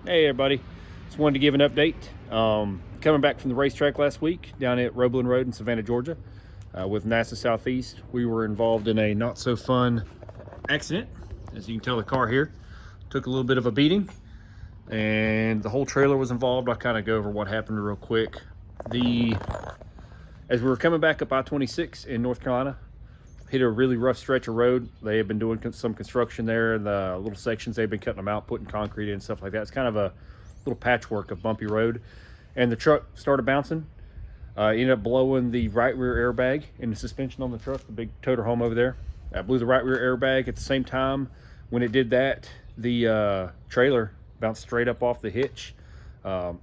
Hey everybody, just wanted to give an update. Coming back from the racetrack last week down at Roebling Road in Savannah, Georgia with NASA Southeast. We were involved in a not so fun accident. As you can tell, the car here took a little bit of a beating and the whole trailer was involved. I'll kind of go over what happened real quick. As we were coming back up I-26 in North Carolina, hit a really rough stretch of road. They have been doing some construction there. The little sections, they've been cutting them out, putting concrete in and stuff like that. It's kind of a little patchwork of bumpy road. And the truck started bouncing. Ended up blowing the right rear airbag in the suspension on the truck, the big toter home over there. I blew the right rear airbag. At the same time, when it did that, the trailer bounced straight up off the hitch.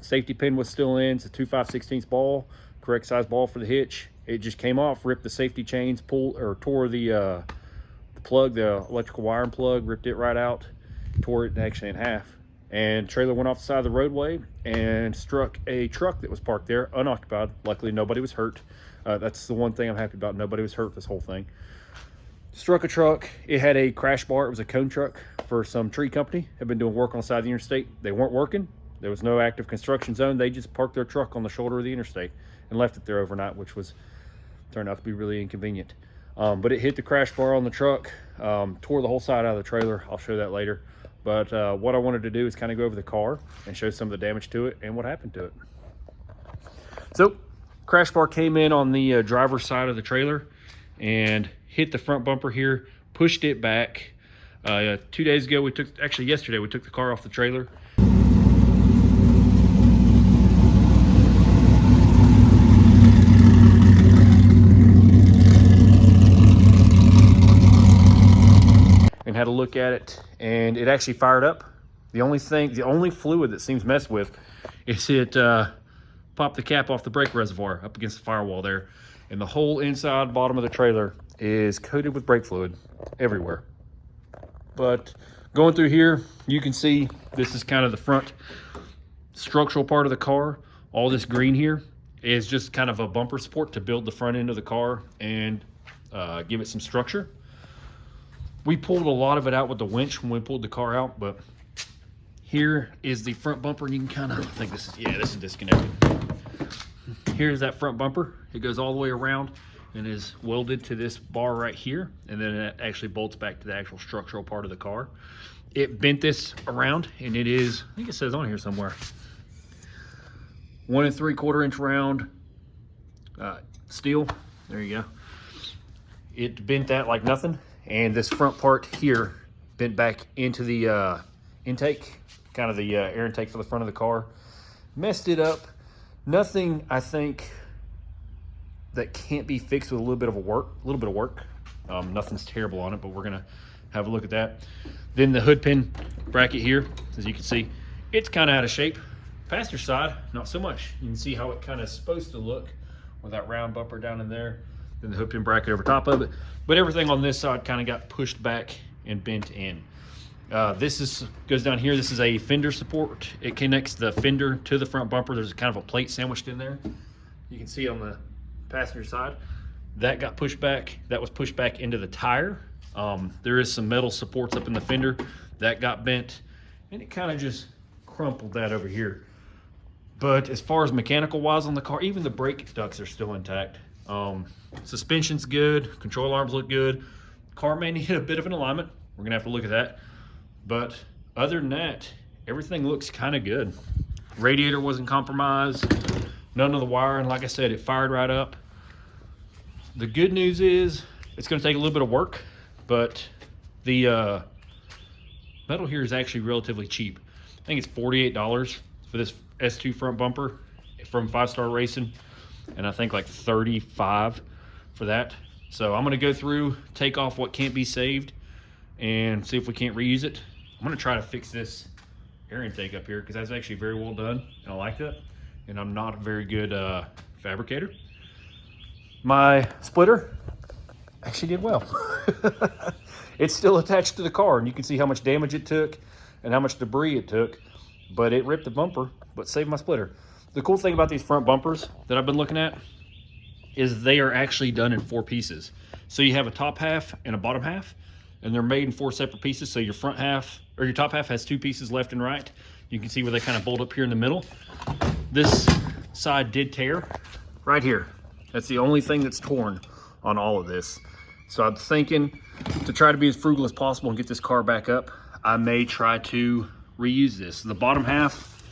Safety pin was still in. It's a 2 5/16 ball, correct size ball for the hitch. It just came off, ripped the safety chains, tore the plug, the electrical wiring plug, ripped it right out, tore it actually in half. And trailer went off the side of the roadway and struck a truck that was parked there, unoccupied. Luckily, nobody was hurt. That's the one thing I'm happy about. Nobody was hurt this whole thing. Struck a truck. It had a crash bar. It was a cone truck for some tree company. Had been doing work on the side of the interstate. They weren't working. There was no active construction zone. They just parked their truck on the shoulder of the interstate and left it there overnight, which turned out to be really inconvenient. But it hit the crash bar on the truck, tore the whole side out of the trailer. I'll show that later. But what I wanted to do is kind of go over the car and show some of the damage to it and what happened to it. So, crash bar came in on the driver's side of the trailer and hit the front bumper here, pushed it back. 2 days ago, yesterday, we took the car off the trailer. And had a look at it, and it actually fired up. The only fluid that seems messed with is it popped the cap off the brake reservoir up against the firewall there, and the whole inside bottom of the trailer is coated with brake fluid everywhere. But going through here, you can see this is kind of the front structural part of the car. All this green here is just kind of a bumper support to build the front end of the car and give it some structure. We pulled a lot of it out with the winch when we pulled the car out, but here is the front bumper, and you can kind of, I think this is disconnected. Here's that front bumper. It goes all the way around and is welded to this bar right here, and then it actually bolts back to the actual structural part of the car. It bent this around, and it is, I think it says on here somewhere, 1 3/4 inch round steel. There you go. It bent that like nothing. And this front part here bent back into the intake, kind of the air intake for the front of the car. Messed it up. Nothing, I think, that can't be fixed with a little bit of work. Nothing's terrible on it, but we're gonna have a look at that. Then the hood pin bracket here, as you can see, it's kind of out of shape. Passenger side, not so much. You can see how it kind of is supposed to look with that round bumper down in there. Then the hood pin bracket over top of it. But everything on this side kind of got pushed back and bent in. Goes down here. This is a fender support. It connects the fender to the front bumper. There's kind of a plate sandwiched in there. You can see on the passenger side, that got pushed back. That was pushed back into the tire. There is some metal supports up in the fender. That got bent, and it kind of just crumpled that over here. But as far as mechanical wise on the car, even the brake ducts are still intact. Suspension's good, control arms look good. Car may need a bit of an alignment. We're gonna have to look at that. But other than that, everything looks kind of good. Radiator wasn't compromised. None of the wiring, like I said, it fired right up. The good news is it's gonna take a little bit of work, but the metal here is actually relatively cheap. I think it's $48 for this S2 front bumper from 5 Star Racing, and I think like $35 for that. So I'm gonna go through, take off what can't be saved, and see if we can't reuse it. I'm gonna try to fix this air intake up here because that's actually very well done, and I like that. And I'm not a very good fabricator. My splitter actually did well. It's still attached to the car, and you can see how much damage it took and how much debris it took, but it ripped the bumper, but saved my splitter. The cool thing about these front bumpers that I've been looking at is they are actually done in 4 pieces. So you have a top half and a bottom half, and they're made in 4 separate pieces. So your front half, or your top half has 2 pieces left and right. You can see where they kind of bolt up here in the middle. This side did tear right here. That's the only thing that's torn on all of this. So I'm thinking to try to be as frugal as possible and get this car back up, I may try to reuse this. The bottom half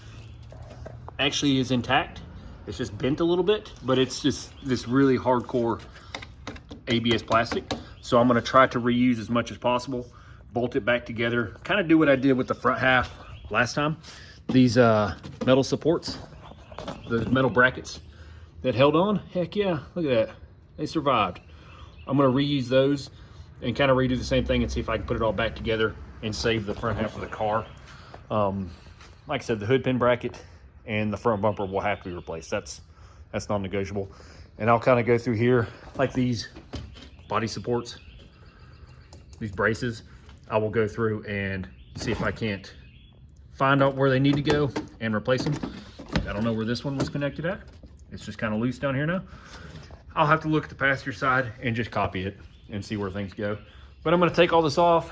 actually is intact. It's just bent a little bit, but it's just this really hardcore ABS plastic. So I'm gonna try to reuse as much as possible, bolt it back together, kind of do what I did with the front half last time. These metal supports, the metal brackets that held on, heck yeah, look at that, they survived. I'm gonna reuse those and kind of redo the same thing and see if I can put it all back together and save the front half of the car. Like I said, the hood pin bracket and the front bumper will have to be replaced. That's non-negotiable. And I'll kind of go through here, like these body supports, these braces, I will go through and see if I can't find out where they need to go and replace them. I don't know where this one was connected at. It's just kind of loose down here now. I'll have to look at the passenger side and just copy it and see where things go. But I'm gonna take all this off,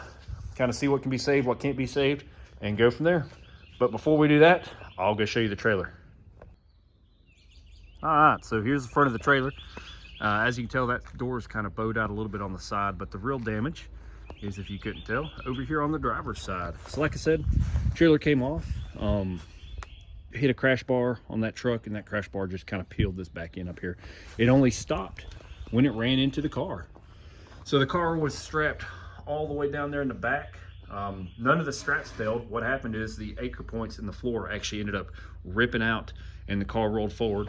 kind of see what can be saved, what can't be saved, and go from there. But before we do that, I'll go show you the trailer. All right, so here's the front of the trailer. As you can tell, that door is kind of bowed out a little bit on the side, but the real damage is, if you couldn't tell, over here on the driver's side. So like I said, trailer came off, hit a crash bar on that truck, and that crash bar just kind of peeled this back in up here. It only stopped when it ran into the car. So the car was strapped all the way down there in the back. None of the straps failed. What happened is the anchor points in the floor actually ended up ripping out and the car rolled forward.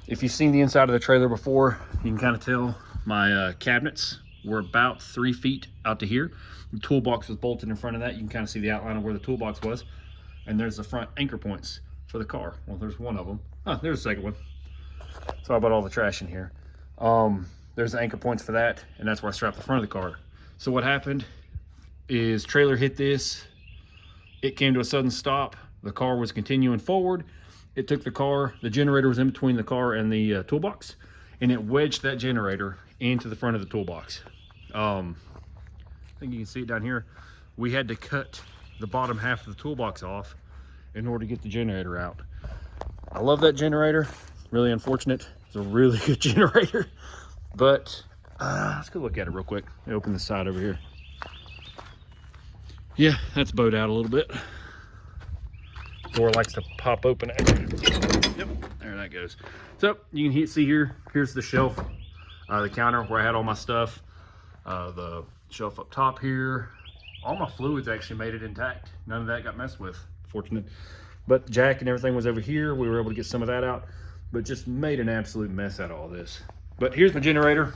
If you've seen the inside of the trailer before, you can kind of tell my cabinets were about 3 feet out to here. The toolbox was bolted in front of that. You can kind of see the outline of where the toolbox was. And there's the front anchor points for the car. Well, there's one of them. Oh, there's the second one. Sorry about all the trash in here. There's the anchor points for that, and that's where I strapped the front of the car. So what happened is trailer hit this. It came to a sudden stop. The car was continuing forward. It took the car, the generator was in between the car and the toolbox, and it wedged that generator into the front of the toolbox. I think you can see it down here. We had to cut the bottom half of the toolbox off in order to get the generator out. I love that generator. Really unfortunate. It's a really good generator. But let's go look at it real quick. Let me open the side over here. Yeah, that's bowed out a little bit. Door likes to pop open. Yep, there that goes. So you can see here, here's the shelf, the counter where I had all my stuff, the shelf up top here. All my fluids actually made it intact. None of that got messed with, fortunate. But the jack and everything was over here. We were able to get some of that out, but just made an absolute mess out of all this. But here's my generator.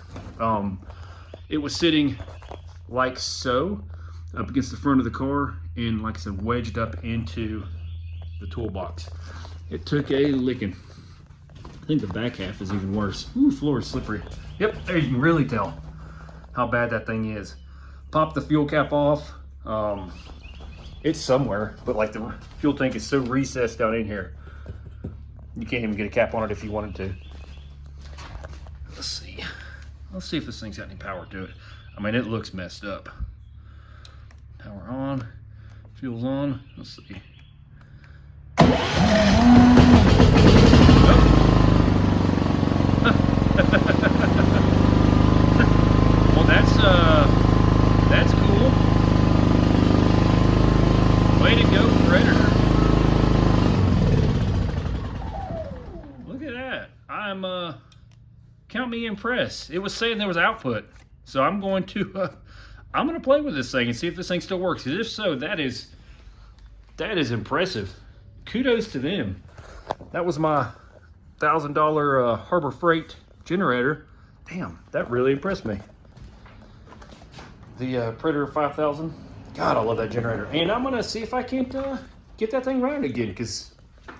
It was sitting like so, up against the front of the car, and like I said, wedged up into the toolbox. It took a licking. I think the back half is even worse. Ooh, floor is slippery. Yep, there you can really tell how bad that thing is. Pop the fuel cap off. It's somewhere, but like the fuel tank is so recessed down in here, you can't even get a cap on it if you wanted to. Let's see. Let's see if this thing's got any power to it. I mean, it looks messed up. Power on, fuel's on. Let's see. Well, that's cool. Way to go, Predator. Look at that. Count me impressed. It was saying there was output, so I'm going to play with this thing and see if this thing still works. Because if so, that is impressive. Kudos to them. That was my $1,000 Harbor Freight generator. Damn, that really impressed me. The Predator 5000. God, I love that generator. And I'm gonna see if I can't get that thing running again, because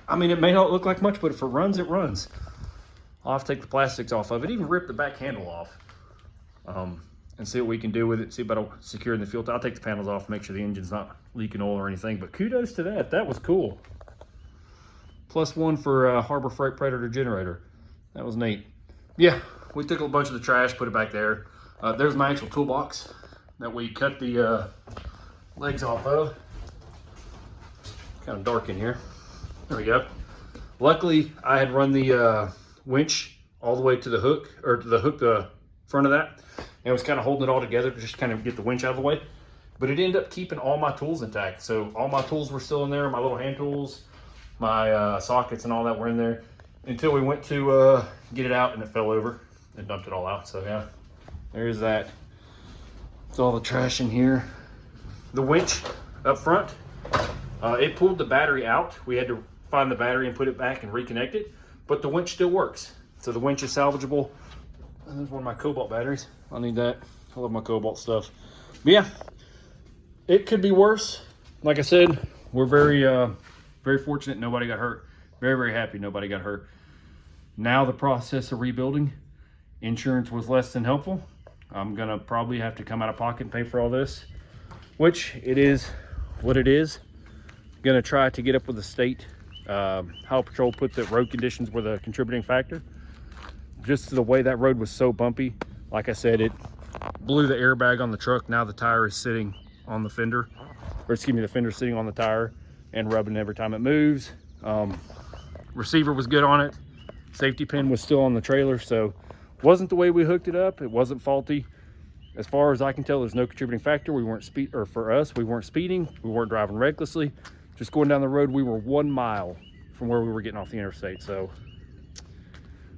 I mean, it may not look like much, but if it runs, it runs. I'll have to take the plastics off of it, even rip the back handle off, and see what we can do with it. See about securing the fuel tank. I'll take the panels off, make sure the engine's not leaking oil or anything. But kudos to that. That was cool. +1 for Harbor Freight Predator generator. That was neat. Yeah, we took a bunch of the trash, put it back there. There's my actual toolbox that we cut the legs off of. kind of dark in here. There we go. Luckily, I had run the winch all the way to the hook, or to the hook, the front of that, and I was kind of holding it all together to just kind of get the winch out of the way. But it ended up keeping all my tools intact. So all my tools were still in there, my little hand tools, my sockets and all that were in there, until we went to get it out and it fell over and dumped it all out. So yeah, there's that. It's all the trash in here. The winch up front, it pulled the battery out. We had to find the battery and put it back and reconnect it, but the winch still works. So the winch is salvageable. And there's one of my cobalt batteries. I'll need that. I love my cobalt stuff. But yeah, it could be worse. Like I said, we're very fortunate nobody got hurt. Very happy nobody got hurt. Now the process of rebuilding, insurance was less than helpful. I'm gonna probably have to come out of pocket and pay for all this, which it is what it is. Gonna try to get up with the state. Highway Patrol put that road conditions were the contributing factor. Just the way that road was so bumpy, like I said, it blew the airbag on the truck. Now the tire is sitting on the fender, or excuse me, the fender sitting on the tire and rubbing every time it moves. Receiver was good on it. Safety pin was still on the trailer, so wasn't the way we hooked it up. It wasn't faulty. As far as I can tell, there's no contributing factor. We weren't for us, we weren't speeding. We weren't driving recklessly. Just going down the road, we were 1 mile from where we were getting off the interstate. So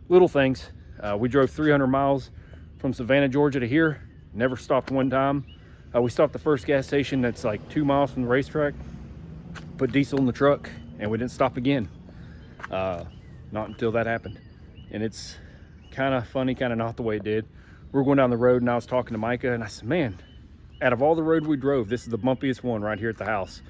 little things. We drove 300 miles from Savannah, Georgia to here. Never stopped one time. We stopped the first gas station that's like 2 miles from the racetrack. Put diesel in the truck, and we didn't stop again. Not until that happened. And it's kind of funny, kind of not the way it did. We were going down the road, and I was talking to Micah, and I said, man, out of all the road we drove, this is the bumpiest one right here at the house.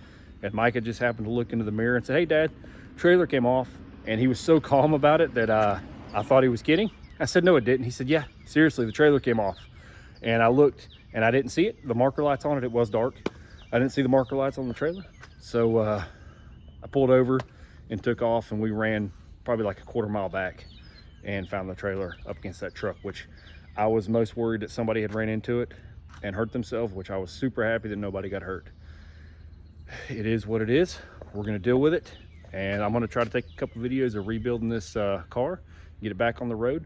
And Micah just happened to look into the mirror and said, hey Dad, trailer came off. And he was so calm about it that I thought he was kidding. I said, no, it didn't. He said, yeah, seriously, the trailer came off. And I looked and I didn't see it. The marker lights on it, it was dark. I didn't see the marker lights on the trailer. So I pulled over and took off, and we ran probably like a quarter mile back and found the trailer up against that truck, which I was most worried that somebody had ran into it and hurt themselves, which I was super happy that nobody got hurt. It is what it is. We're gonna deal with it. And I'm gonna try to take a couple videos of rebuilding this car, get it back on the road.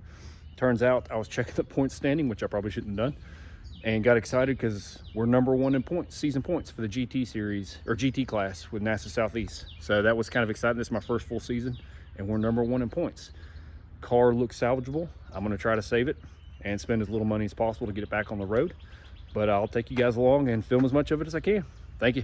Turns out I was checking the point standing, which I probably shouldn't have done, and got excited because we're #1 in points, season points for the GT series, or GT class with NASA Southeast. So that was kind of exciting. This is my first full season, and we're #1 in points. Car looks salvageable. I'm gonna try to save it and spend as little money as possible to get it back on the road. But I'll take you guys along and film as much of it as I can. Thank you.